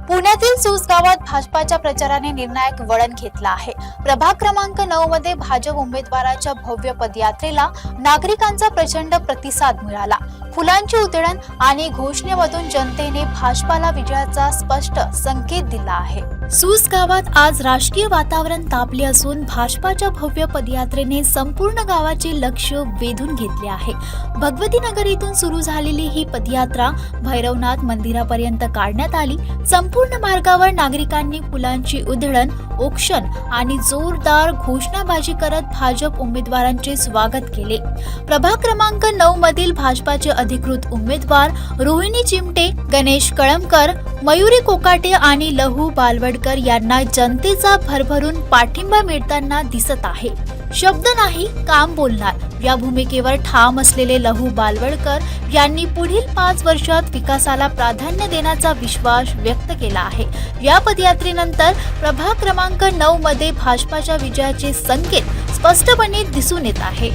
पुण्यातील सूस गावात भाजपाच्या प्रचाराने निर्णायक वळण घेतलं आहे। प्रभाग क्रमांक 9 मध्ये भाजप उमेदवाराच्या भव्य पदयात्रेला नागरिकांचा प्रचंड प्रतिसाद मिळाला। फुलांची उधळण आणि घोषणेमधून जनतेने भाजपाला विजयाचा स्पष्ट संकेत दिला आहे। सूस गावात आज राजकीय वातावरण तापले असून भाजपाच्या भव्य पदयात्रेने संपूर्ण गावाचे लक्ष वेधून घेतले आहे। भगवती नगर येथून सुरू झालेली ही पदयात्रा भैरवनाथ मंदिरापर्यंत काढण्यात आली। संपूर्ण मार्गावर नागरिकांनी फुलांची उधळण, औक्षण आणि जोरदार घोषणाबाजी करत भाजप उमेदवारांचे स्वागत केले। प्रभाग क्रमांक 9 मधील भाजपाचे अधिकृत उमेदवार रोहिणी चिमटे, गणेश कळमकर, मयुरी कोकाटे आणि लहू बालवडकर यांना जनतेचा भरभरून पाठिंबा मिळताना दिसत आहे। शब्द नाही काम बोलणार या भूमिकेवर ठाम असलेले लहू बालवडकर यांनी पुढील 5 वर्षात विकासाला प्राधान्य देण्याचा विश्वास व्यक्त केला आहे। या पदयात्रेनंतर प्रभाग क्रमांक 9 मध्ये भाजपाच्या विजयाचे संकेत स्पष्टपणे दिसून येत आहे।